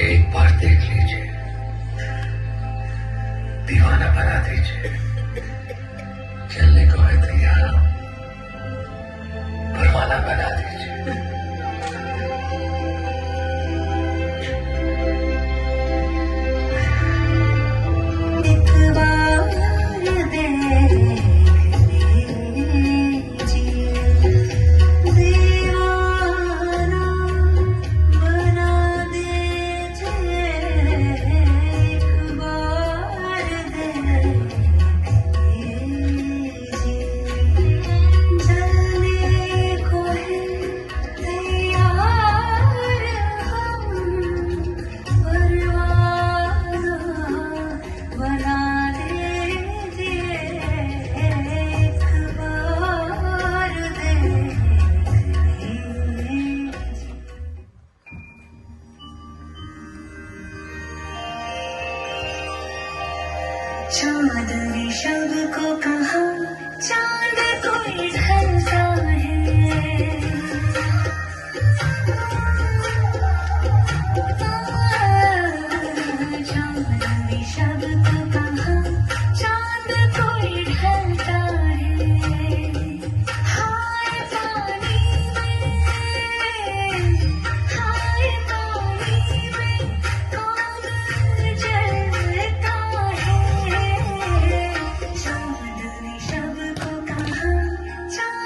एक बार देख लीजिए, दीवाना बना दीजिए। चलने को है तैयार, परवाना बना दीजिए। चांद ने शब को कहा, चांद कोई ढलता है। चांद ने शब को कहा, चांद कोई ढलता है। हाय पानी में, हाय पानी में कौन जलता है। चांद ने शब को कहा, चांद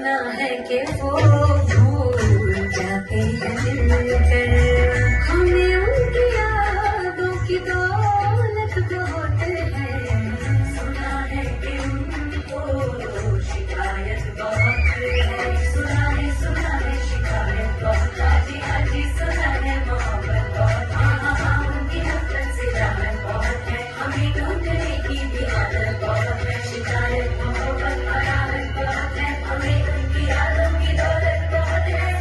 सुना है कि वो भूल जाते हैं मिलकर, हमें उनकी यादों की दौलत बहुत है। सुना है कि उनको शिकायत बहुत है, सुना है शिकायत बहुत, हाजी हाजी सुना है मोहब्बत बहुत, हाँ हाँ उनकी नफरत से राहत बहुत है, हमें ढूंढने की भी आदत बहुत है। शिकायत मोहब्बत और राहत बहुत है, हमें उनकी यादों की दौलत बहुत है।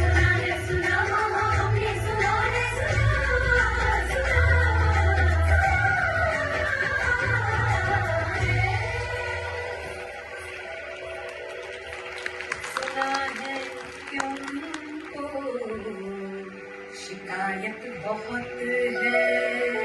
सुना हाँ हाँ हमने सुना है, सुना है कि उनको शिकायत बहुत है।